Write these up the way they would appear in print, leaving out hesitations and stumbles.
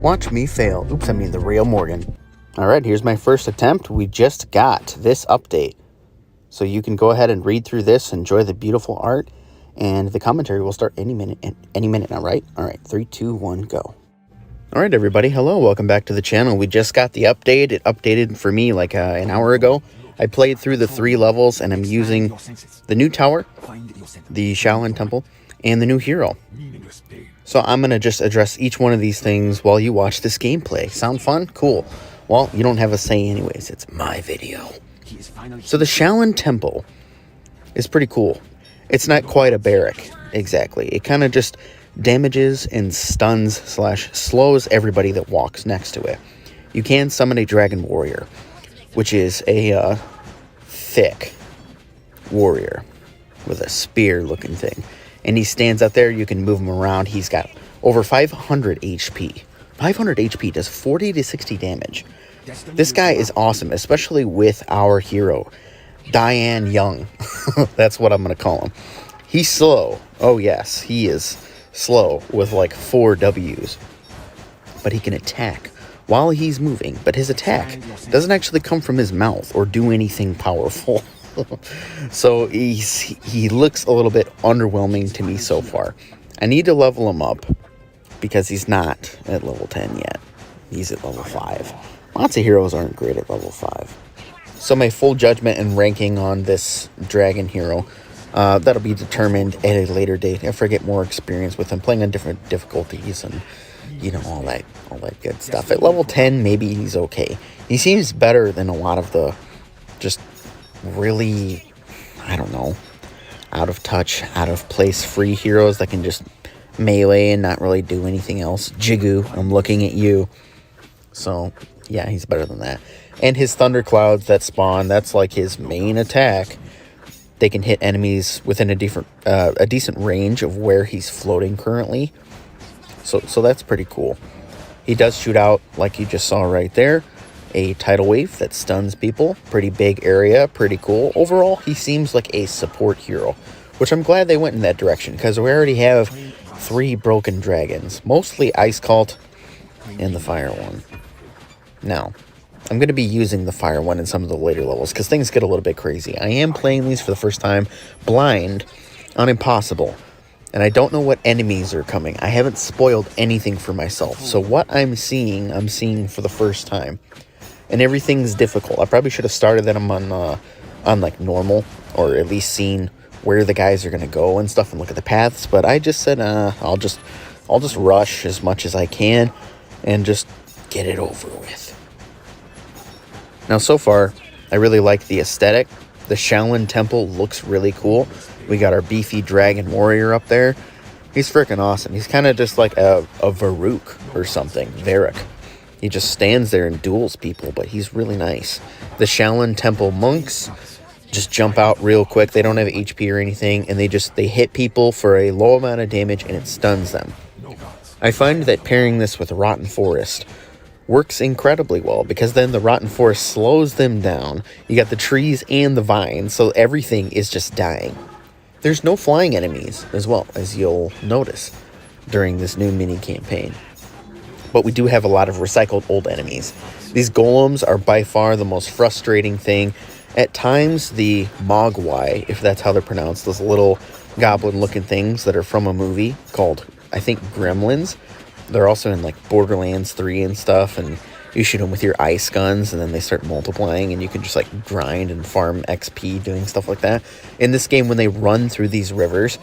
Watch me fail. Oops, I mean the real Morgan. Alright, here's my first attempt. We just got this update. So you can go ahead and read through this, enjoy the beautiful art, and the commentary will start any minute now, right? Alright, 3, 2, 1, go. Alright everybody, hello, welcome back to the channel. We just got the update. It updated for me like an hour ago. I played through the 3 levels and I'm using the new tower, the Shaolin Temple, and the new hero. So I'm going to just address each one of these things while you watch this gameplay. Sound fun? Cool. Well, you don't have a say anyways. It's my video. So the Shaolin Temple is pretty cool. It's not quite a barrack, exactly. It kind of just damages and stuns / slows everybody that walks next to it. You can summon a Dragon Warrior, which is a thick warrior with a spear-looking thing. And he stands out there. You can move him around. He's got over 500 HP. 500 HP does 40 to 60 damage. This guy is awesome, especially with our hero, Diane Young. That's what I'm going to call him. He's slow. Oh, yes, he is slow with like 4 Ws. But he can attack while he's moving. But his attack doesn't actually come from his mouth or do anything powerful. So he looks a little bit underwhelming to me so far. I need to level him up because he's not at level 10 yet. He's at level 5. Lots of heroes aren't great at level 5. So my full judgment and ranking on this dragon hero, that'll be determined at a later date after I get more experience with him, playing on different difficulties and, you know, all that good stuff. At level 10, maybe he's okay. He seems better than a lot of the just really, I don't know, out of touch, out of place free heroes that can just melee and not really do anything else. Jigu, I'm looking at you. So yeah, he's better than that. And his thunderclouds that spawn, that's like his main attack. They can hit enemies within a decent range of where he's floating currently. So that's pretty cool. He does shoot out, like you just saw right there, a tidal wave that stuns people. Pretty big area, pretty cool. Overall, he seems like a support hero, which I'm glad they went in that direction because we already have 3 broken dragons, mostly Ice Cult and the Fire one. Now, I'm going to be using the Fire one in some of the later levels because things get a little bit crazy. I am playing these for the first time blind on Impossible, and I don't know what enemies are coming. I haven't spoiled anything for myself, so what I'm seeing for the first time. And everything's difficult. I probably should have started them on like normal, or at least seen where the guys are gonna go and stuff and look at the paths. But I just said I'll just rush as much as I can and just get it over with. Now so far, I really like the aesthetic. The Shaolin Temple looks really cool. We got our beefy dragon warrior up there. He's freaking awesome. He's kind of just like a Varuk or something. Varuk. He just stands there and duels people, but he's really nice. The Shaolin Temple monks just jump out real quick. They don't have HP or anything, and they hit people for a low amount of damage, and it stuns them. I find that pairing this with Rotten Forest works incredibly well, because then the Rotten Forest slows them down. You got the trees and the vines, so everything is just dying. There's no flying enemies as well, as you'll notice during this new mini campaign. But we do have a lot of recycled old enemies. These golems are by far the most frustrating thing. At times, the Mogwai, if that's how they're pronounced, those little goblin-looking things that are from a movie called, I think, Gremlins. They're also in, like, Borderlands 3 and stuff, and you shoot them with your ice guns, and then they start multiplying, and you can just, like, grind and farm XP doing stuff like that. In this game, when they run through these rivers,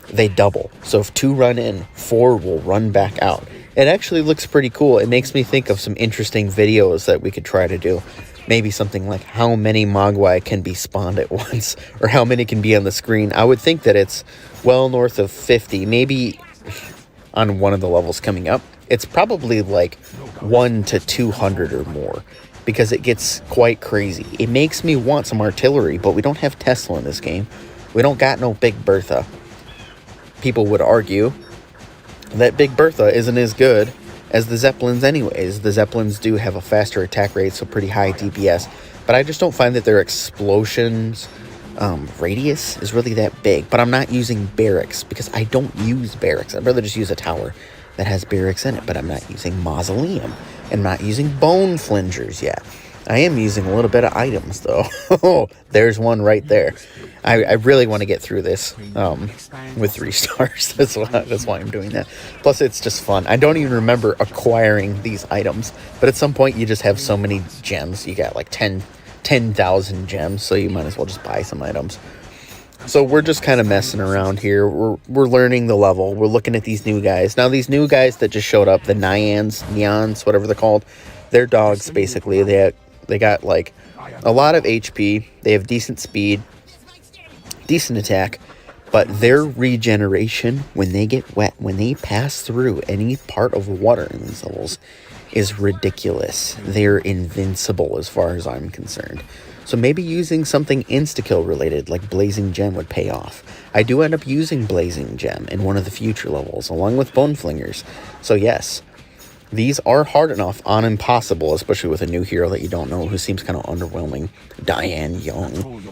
they double. So if 2 run in, 4 will run back out. It actually looks pretty cool. It makes me think of some interesting videos that we could try to do. Maybe something like how many Mogwai can be spawned at once, or how many can be on the screen. I would think that it's well north of 50, maybe on one of the levels coming up. It's probably like 1 to 200 or more, because it gets quite crazy. It makes me want some artillery, but we don't have Tesla in this game. We don't got no Big Bertha. People would argue that Big Bertha isn't as good as the Zeppelins anyways. The Zeppelins do have a faster attack rate, so pretty high DPS, but I just don't find that their explosions radius is really that big. But I'm not using barracks because I don't use barracks. I'd rather just use a tower. that has barracks in it, but I'm not using Mausoleum. I'm not using Bone Flingers yet. I am using a little bit of items, though. Oh, there's one right there. I really want to get through this with 3 stars. That's why I'm doing that. Plus, it's just fun. I don't even remember acquiring these items, but at some point, you just have so many gems. You got like 10,000 gems, so you might as well just buy some items. So we're just kind of messing around here. We're learning the level. We're looking at these new guys. Now, these new guys that just showed up, the Neons, whatever they're called, they're dogs, basically. They got, like, a lot of HP. They have decent speed, decent attack. But their regeneration, when they get wet, when they pass through any part of water in these levels, is ridiculous. They're invincible as far as I'm concerned. So maybe using something insta-kill related, like Blazing Gem, would pay off. I do end up using Blazing Gem in one of the future levels, along with Bone Flingers. So yes, these are hard enough on impossible, especially with a new hero that you don't know, who seems kind of underwhelming. Diane Young.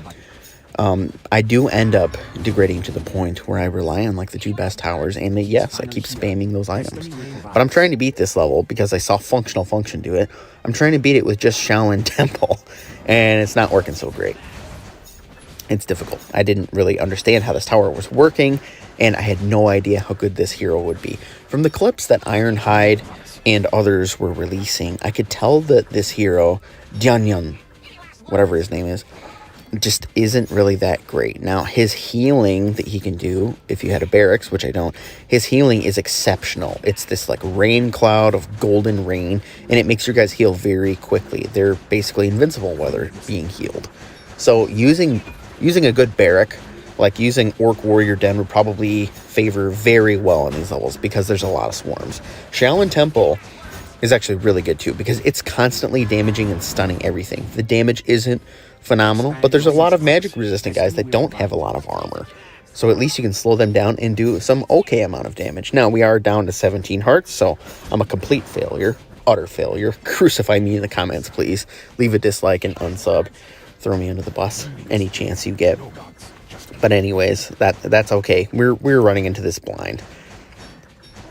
I do end up degrading to the point where I rely on, like, the 2 best towers, and yes, I keep spamming those items. But I'm trying to beat this level because I saw Functional Function do it. I'm trying to beat it with just Shaolin Temple, and it's not working so great. It's difficult. I didn't really understand how this tower was working, and I had no idea how good this hero would be. From the clips that Ironhide and others were releasing, I could tell that this hero, Dianyun, whatever his name is, just isn't really that great. Now, his healing that he can do, if you had a barracks, which I don't, his healing is exceptional. It's this, like, rain cloud of golden rain, and it makes your guys heal very quickly. They're basically invincible while they're being healed. So using a good barrack, like using Orc Warrior Den, would probably favor very well in these levels because there's a lot of swarms. Shaolin Temple is actually really good too because it's constantly damaging and stunning everything. The damage isn't phenomenal, but there's a lot of magic resistant guys that don't have a lot of armor. So at least you can slow them down and do some okay amount of damage. Now, we are down to 17 hearts, so I'm a complete failure. Utter failure. Crucify me in the comments, please. Leave a dislike and unsub. Throw me under the bus any chance you get. But anyways, that's okay. We're running into this blind.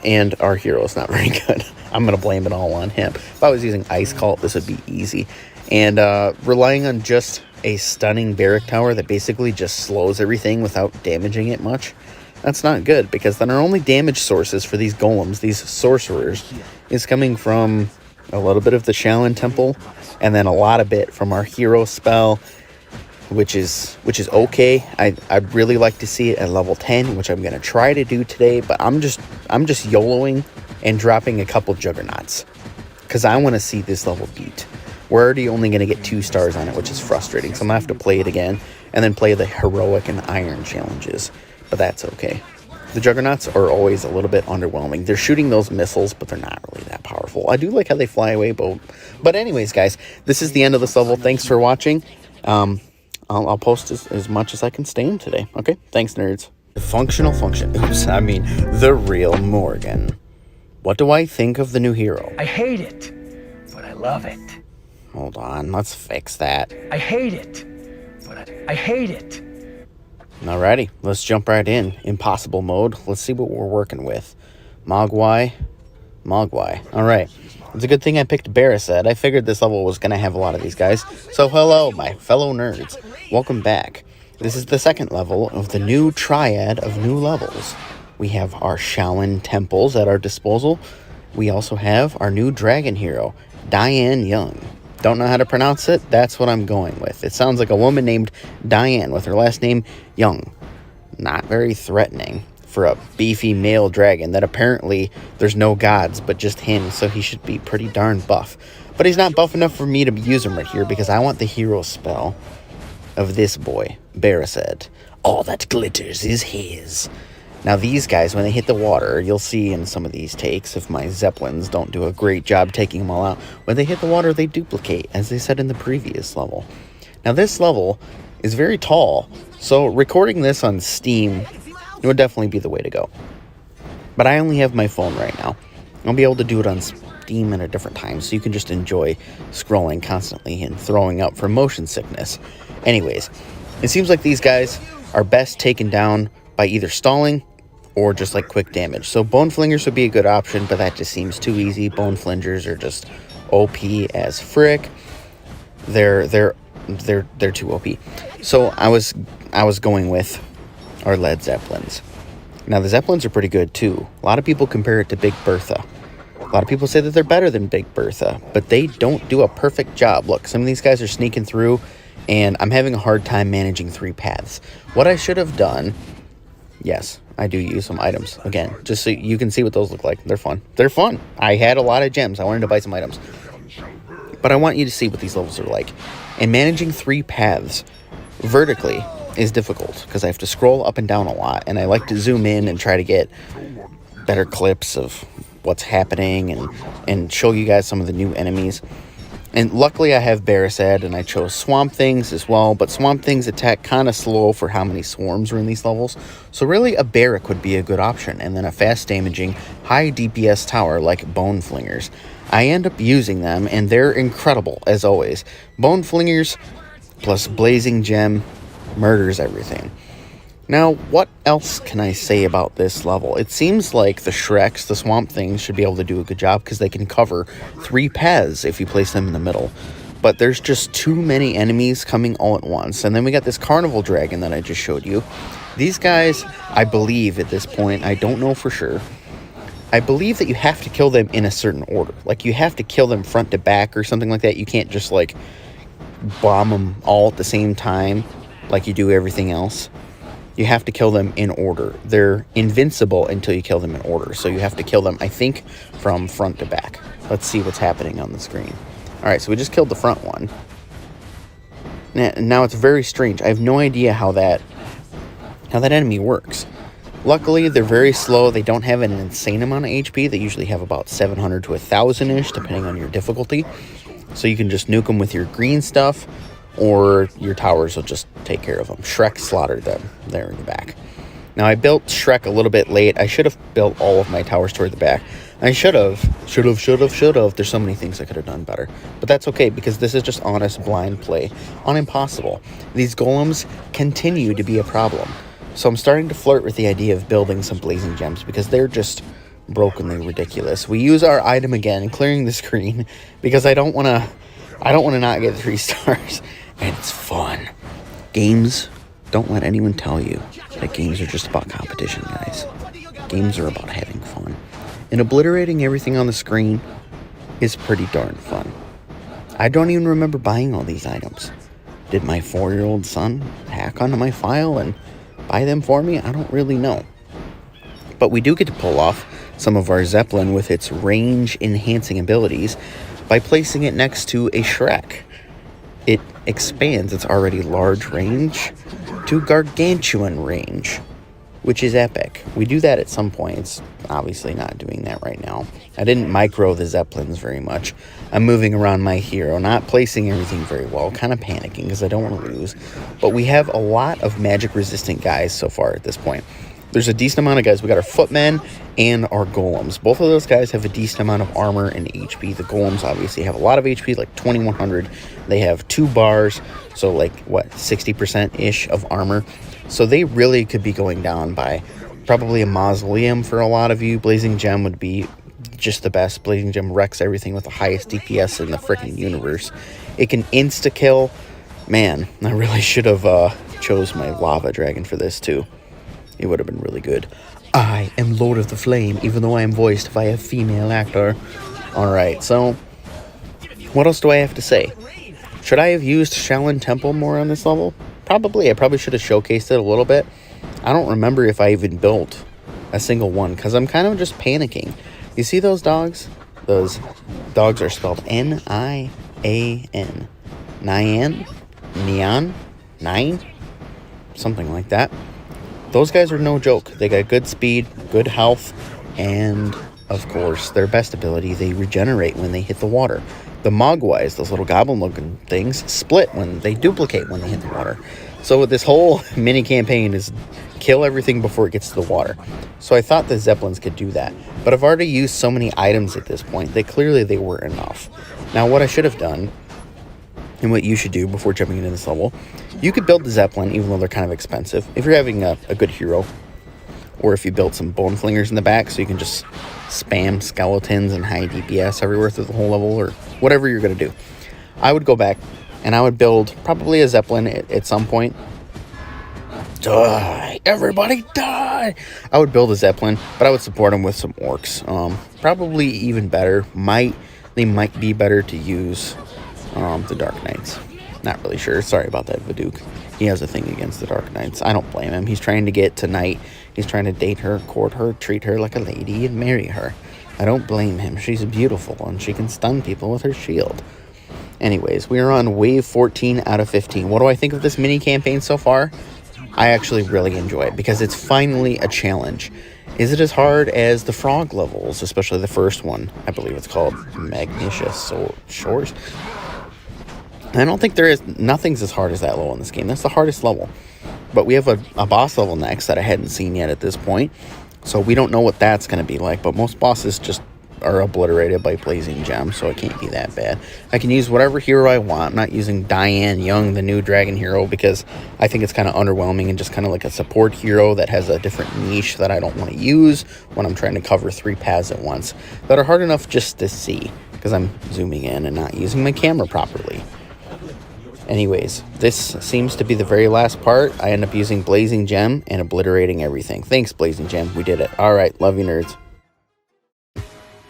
And our hero is not very good. I'm going to blame it all on him. If I was using Ice Cult, this would be easy. And relying on just a stunning barrack tower that basically just slows everything without damaging it much, that's not good. Because then our only damage sources for these golems, these sorcerers, is coming from a little bit of the Shaolin Temple. And then a lot of it from our hero spell, which is okay. I'd really like to see it at level 10, which I'm going to try to do today. But I'm just YOLOing and dropping a couple Juggernauts. Because I want to see this level beat. We're already only going to get 2 stars on it, which is frustrating. So I'm going to have to play it again and then play the Heroic and Iron challenges. But that's okay. The Juggernauts are always a little bit underwhelming. They're shooting those missiles, but they're not really that powerful. I do like how they fly away, but anyways, guys, this is the end of this level. Thanks for watching. I'll post as much as I can stay in today. Okay? Thanks, nerds. Functional Function. Oops, I mean the real Morgan. What do I think of the new hero? I hate it, but I love it. Hold on, let's fix that. I hate it, but I hate it. Alrighty, let's jump right in. Impossible mode. Let's see what we're working with. Mogwai. Alright. It's a good thing I picked Barased. I figured this level was going to have a lot of these guys. So hello, my fellow nerds. Welcome back. This is the second level of the new triad of new levels. We have our Shaolin temples at our disposal. We also have our new dragon hero, Diane Young. Don't know how to pronounce it? That's what I'm going with. It sounds like a woman named Diane with her last name Young. Not very threatening for a beefy male dragon that apparently there's no gods but just him, so he should be pretty darn buff. But he's not buff enough for me to use him right here because I want the hero spell of this boy, Barased. All that glitters is his. Now these guys, when they hit the water, you'll see in some of these takes, if my Zeppelins don't do a great job taking them all out, when they hit the water, they duplicate, as they said in the previous level. Now this level is very tall, so recording this on Steam would definitely be the way to go. But I only have my phone right now. I'll be able to do it on Steam at a different time, so you can just enjoy scrolling constantly and throwing up for motion sickness. Anyways, it seems like these guys are best taken down by either stalling or just like quick damage. So Bone Flingers would be a good option, but that just seems too easy. Bone Flingers are just OP as frick. They're too OP. So I was going with our Led Zeppelins. Now the Zeppelins are pretty good too. A lot of people compare it to Big Bertha. A lot of people say that they're better than Big Bertha, but they don't do a perfect job. Look, some of these guys are sneaking through, and I'm having a hard time managing 3 paths. What I should have done, yes, I do use some items. Again, just so you can see what those look like. They're fun. They're fun. I had a lot of gems. I wanted to buy some items. But I want you to see what these levels are like. And managing 3 paths vertically is difficult because I have to scroll up and down a lot, and I like to zoom in and try to get better clips of what's happening and show you guys some of the new enemies. And luckily I have Barrisad, and I chose Swamp Things as well, but Swamp Things attack kind of slow for how many swarms are in these levels. So really a Barrack would be a good option, and then a fast damaging, high DPS tower like Bone Flingers. I end up using them, and they're incredible as always. Bone Flingers plus Blazing Gem murders everything. Now, what else can I say about this level? It seems like the Shreks, the Swamp Things, should be able to do a good job because they can cover 3 paths if you place them in the middle. But there's just too many enemies coming all at once. And then we got this Carnival Dragon that I just showed you. These guys, I believe at this point, I don't know for sure, I believe that you have to kill them in a certain order. Like, you have to kill them front to back or something like that. You can't just, like, bomb them all at the same time like you do everything else. You have to kill them in order. They're invincible until you kill them in order. So you have to kill them, I think, from front to back. Let's see what's happening on the screen. All right, so we just killed the front one. Now it's very strange. I have no idea how that enemy works. Luckily, they're very slow. They don't have an insane amount of HP. They usually have about 700 to 1,000-ish, depending on your difficulty. So you can just nuke them with your green stuff, or your towers will just take care of them. Shrek slaughtered them there in the back. Now, I built Shrek a little bit late. I should have built all of my towers toward the back. I should have. There's so many things I could have done better. But that's okay, because this is just honest blind play on Impossible. These golems continue to be a problem. So I'm starting to flirt with the idea of building some Blazing Gems, because they're just brokenly ridiculous. We use our item again, clearing the screen, because I don't want to not get 3 stars. And it's fun. Games, don't let anyone tell you that games are just about competition, guys. Games are about having fun. And obliterating everything on the screen is pretty darn fun. I don't even remember buying all these items. Did my 4-year-old son hack onto my file and buy them for me? I don't really know. But we do get to pull off some of our Zeppelin with its range-enhancing abilities by placing it next to a Shrek. It expands its already large range to gargantuan range, which is epic. We do that at some point. It's obviously not doing that right now. I didn't micro the Zeppelins very much. I'm moving around my hero, not placing everything very well, kind of panicking because I don't want to lose. But we have a lot of magic-resistant guys so far at this point. There's a decent amount of guys. We got our footmen and our golems. Both of those guys have a decent amount of armor and HP. The golems obviously have a lot of HP, like 2,100. They have 2 bars, so like, what, 60%-ish of armor. So they really could be going down by probably a mausoleum for a lot of you. Blazing Gem would be just the best. Blazing Gem wrecks everything with the highest DPS in the freaking universe. It can insta-kill. Man, I really should have chose my lava dragon for this too. It would have been really good. I am Lord of the Flame, even though I am voiced by a female actor. Alright, so what else do I have to say? Should I have used Shaolin Temple more on this level? Probably. I probably should have showcased it a little bit. I don't remember if I even built a single one, because I'm kind of just panicking. You see those dogs? Those dogs are spelled N-I-A-N. Nyan? Neon? Nine? Something like that. Those guys are no joke. They got good speed, good health, and, of course, their best ability, they regenerate when they hit the water. The Mogwais, those little goblin-looking things, split when they duplicate when they hit the water. So this whole mini-campaign is kill everything before it gets to the water. So I thought the Zeppelins could do that. But I've already used so many items at this point that clearly they were enough. Now, what I should have done, and what you should do before jumping into this level, you could build the Zeppelin, even though they're kind of expensive, if you're having a good hero, or if you built some bone flingers in the back so you can just spam skeletons and high DPS everywhere through the whole level, or whatever you're going to do. I would go back and I would build probably a Zeppelin at some point. Die! Everybody die! I would build a Zeppelin, but I would support them with some orcs. Probably even better. They might be better to use the Dark Knights. Not really sure. Sorry about that, Viduk. He has a thing against the Dark Knights. I don't blame him. He's trying to get to Knight. He's trying to date her, court her, treat her like a lady, and marry her. I don't blame him. She's beautiful, and she can stun people with her shield. Anyways, we are on wave 14 out of 15. What do I think of this mini campaign so far? I actually really enjoy it because it's finally a challenge. Is it as hard as the frog levels, especially the first one? I believe it's called Magnitious Shores. I don't think nothing's as hard as that level in this game. That's the hardest level. But we have a boss level next that I hadn't seen yet at this point. So we don't know what that's going to be like. But most bosses just are obliterated by blazing gems, so it can't be that bad. I can use whatever hero I want. I'm not using Diane Young, the new dragon hero, because I think it's kind of underwhelming and just kind of like a support hero that has a different niche that I don't want to use when I'm trying to cover 3 paths at once that are hard enough just to see because I'm zooming in and not using my camera properly. Anyways, this seems to be the very last part. I end up using Blazing Gem and obliterating everything. Thanks, Blazing Gem. We did it. All right, love you, nerds.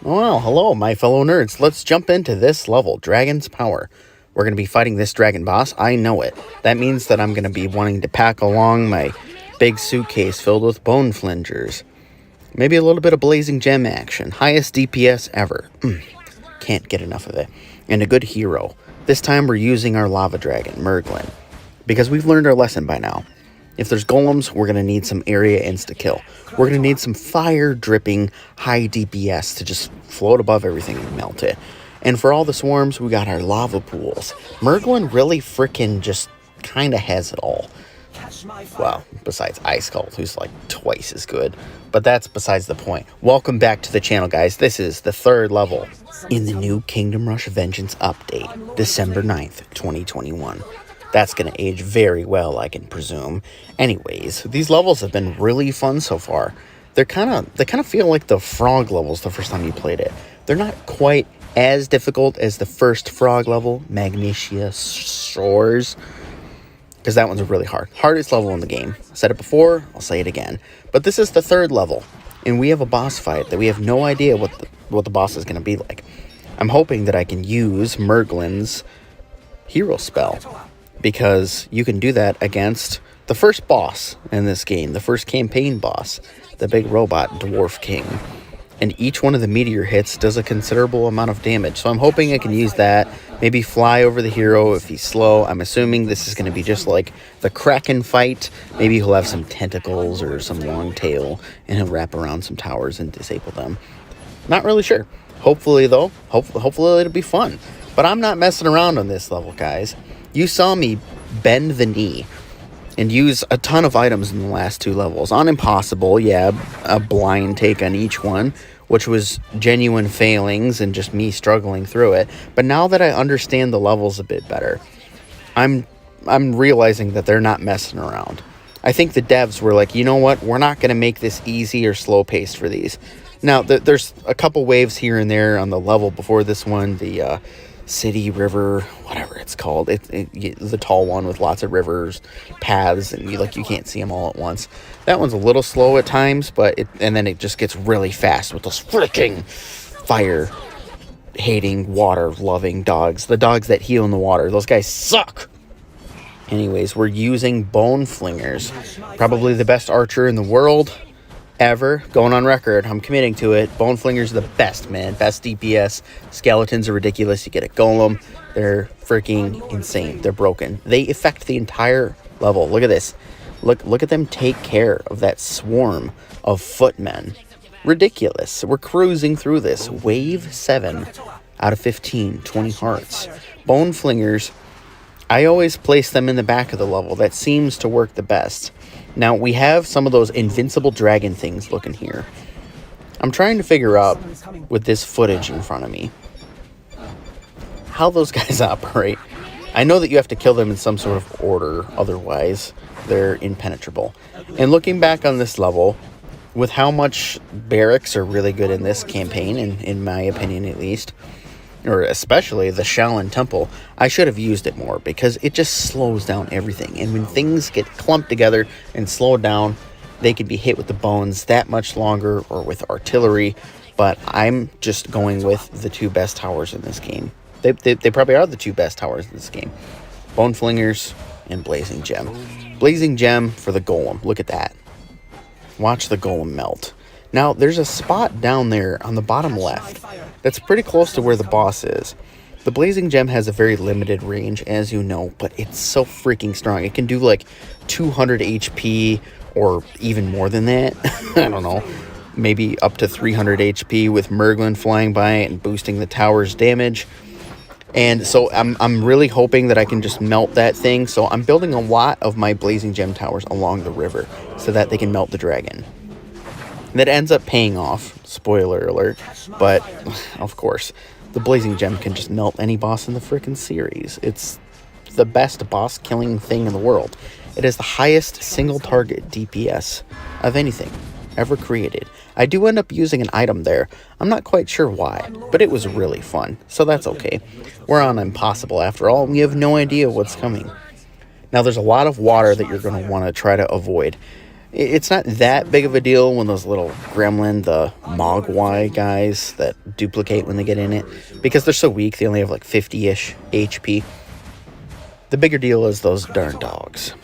Well, hello, my fellow nerds. Let's jump into this level, Dragon's Power. We're going to be fighting this dragon boss. I know it. That means that I'm going to be wanting to pack along my big suitcase filled with bone flingers. Maybe a little bit of Blazing Gem action. Highest DPS ever. Can't get enough of it. And a good hero. This time we're using our lava dragon, Merglin, because we've learned our lesson by now. If there's golems, we're going to need some area insta-kill. We're going to need some fire-dripping high DPS to just float above everything and melt it. And for all the swarms, we got our lava pools. Merglin really freaking just kind of has it all. Well, besides Ice Cult, who's like twice as good. But that's besides the point. Welcome back to the channel, guys. This is the 3rd level in the new Kingdom Rush Vengeance update, December 9th, 2021. That's going to age very well, I can presume. Anyways, these levels have been really fun so far. They kind of feel like the frog levels the first time you played it. They're not quite as difficult as the first frog level, Magnitious Shores, because that one's really hard. Hardest level in the game. I said it before, I'll say it again. But this is the 3rd level, and we have a boss fight that we have no idea what the boss is going to be like. I'm hoping that I can use Merglin's hero spell, because you can do that against the first boss in this game, the first campaign boss, the big robot Dwarf King. And each one of the meteor hits does a considerable amount of damage. So I'm hoping I can use that, maybe fly over the hero if he's slow. I'm assuming this is going to be just like the Kraken fight. Maybe he'll have some tentacles or some long tail, and he'll wrap around some towers and disable them. Not really sure. Hopefully, though, hopefully it'll be fun. But I'm not messing around on this level, guys. You saw me bend the knee and use a ton of items in the last 2 levels. On Impossible, yeah, a blind take on each one, which was genuine failings and just me struggling through it. But now that I understand the levels a bit better, I'm realizing that they're not messing around. I think the devs were like, you know what, we're not going to make this easy or slow-paced for these. Now, there's a couple waves here and there on the level before this one, the city, river, whatever it's called. The tall one with lots of rivers, paths, and you can't see them all at once. That one's a little slow at times, and then it just gets really fast with those freaking fire-hating, water-loving dogs. The dogs that heal in the water. Those guys suck! Anyways, we're using Bone Flingers. Probably the best archer in the world ever. Going on record. I'm committing to it. Bone Flingers are the best, man. Best DPS. Skeletons are ridiculous. You get a golem. They're freaking insane. They're broken. They affect the entire level. Look at this. Look at them take care of that swarm of footmen. Ridiculous. We're cruising through this. Wave 7 out of 15. 20 hearts. Bone Flingers, I always place them in the back of the level. That seems to work the best. Now, we have some of those invincible dragon things looking here. I'm trying to figure out, with this footage in front of me, how those guys operate. I know that you have to kill them in some sort of order, otherwise they're impenetrable. And looking back on this level, with how much barracks are really good in this campaign, in my opinion at least, or especially the Shaolin Temple, I should have used it more because it just slows down everything. And when things get clumped together and slowed down, they can be hit with the bones that much longer or with artillery. But I'm just going with the 2 best towers in this game. They probably are the 2 best towers in this game. Bone Flingers and Blazing Gem. Blazing Gem for the Golem. Look at that. Watch the Golem melt. Now, there's a spot down there on the bottom left that's pretty close to where the boss is. The Blazing Gem has a very limited range, as you know, but it's so freaking strong. It can do like 200 HP or even more than that. I don't know. Maybe up to 300 HP with Merglin flying by it and boosting the tower's damage. And so I'm really hoping that I can just melt that thing. So I'm building a lot of my Blazing Gem towers along the river so that they can melt the dragon. That ends up paying off, spoiler alert, but of course, the Blazing Gem can just melt any boss in the frickin' series. It's the best boss killing thing in the world. It is the highest single target DPS of anything ever created. I do end up using an item there. I'm not quite sure why, but it was really fun, so that's okay. We're on Impossible after all, and we have no idea what's coming. Now, there's a lot of water that you're going to want to try to avoid. It's not that big of a deal when those little gremlin, the Mogwai guys that duplicate when they get in it, because they're so weak, they only have like 50-ish HP. The bigger deal is those darn dogs.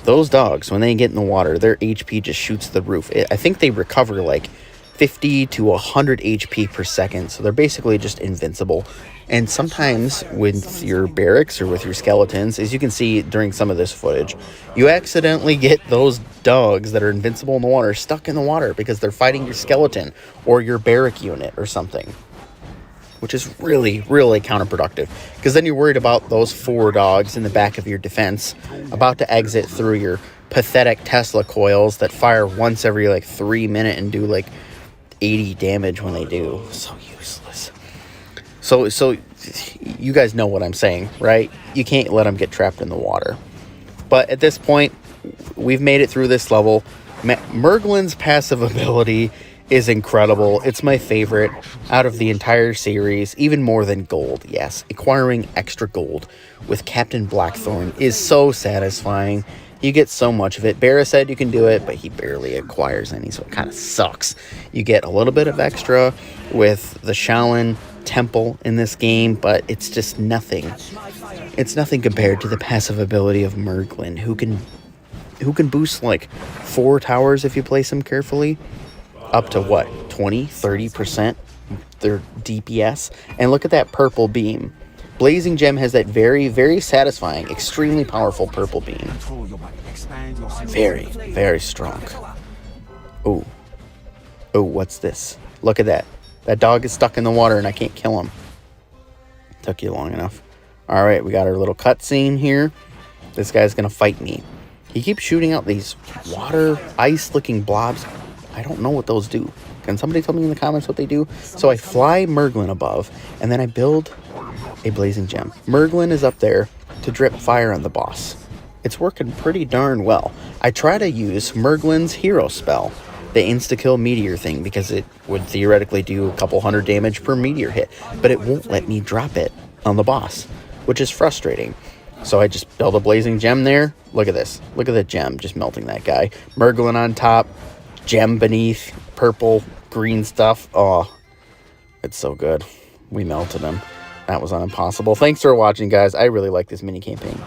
Those dogs, when they get in the water, their HP just shoots the roof. I think they recover like 50 to 100 HP per second, so they're basically just invincible. And sometimes with your barracks or with your skeletons, as you can see during some of this footage, you accidentally get those dogs that are invincible in the water stuck in the water because they're fighting your skeleton or your barrack unit or something, which is really, really counterproductive, because then you're worried about those 4 dogs in the back of your defense about to exit through your pathetic Tesla coils that fire once every like 3 minutes and do like 80 damage when they do. So useless. So you guys know what I'm saying, right? You can't let them get trapped in the water. But at this point, we've made it through this level. Merglin's passive ability is incredible. It's my favorite out of the entire series, even more than gold. Yes, acquiring extra gold with Captain Blackthorn is so satisfying. You get so much of it. Barra said you can do it, but he barely acquires any, so it kind of sucks. You get a little bit of extra with the Shaolin Temple in this game, but it's just nothing. It's nothing compared to the passive ability of Merglin, who can boost like 4 towers if you place them carefully, up to what, 20-30% their DPS. And look at that purple beam. Blazing Gem has that very, very satisfying, extremely powerful purple beam. Very, very strong. Oh, what's this? Look at that. That dog is stuck in the water and I can't kill him. Took you long enough. All right, we got our little cutscene here. This guy's gonna fight me. He keeps shooting out these water, ice-looking blobs. I don't know what those do. Can somebody tell me in the comments what they do? So I fly Merglin above, and then I build a Blazing Gem. Merglin is up there to drip fire on the boss. It's working pretty darn well. I try to use Merglin's hero spell, the insta-kill meteor thing, because it would theoretically do a couple hundred damage per meteor hit, but it won't let me drop it on the boss, which is frustrating. So I just build a Blazing Gem there. Look at this. Look at the gem just melting that guy. Merglin on top, gem beneath, purple, green stuff. Oh, it's so good. We melted him. That was impossible. Thanks for watching, guys. I really like this mini campaign.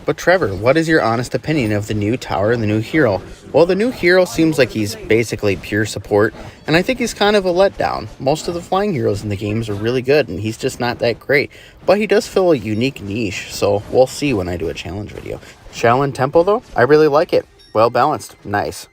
But Trevor, what is your honest opinion of the new tower and the new hero? Well, the new hero seems like he's basically pure support, and I think he's kind of a letdown. Most of the flying heroes in the games are really good, and he's just not that great. But he does fill a unique niche, so we'll see when I do a challenge video. Shaolin Temple, though, I really like it. Well balanced. Nice.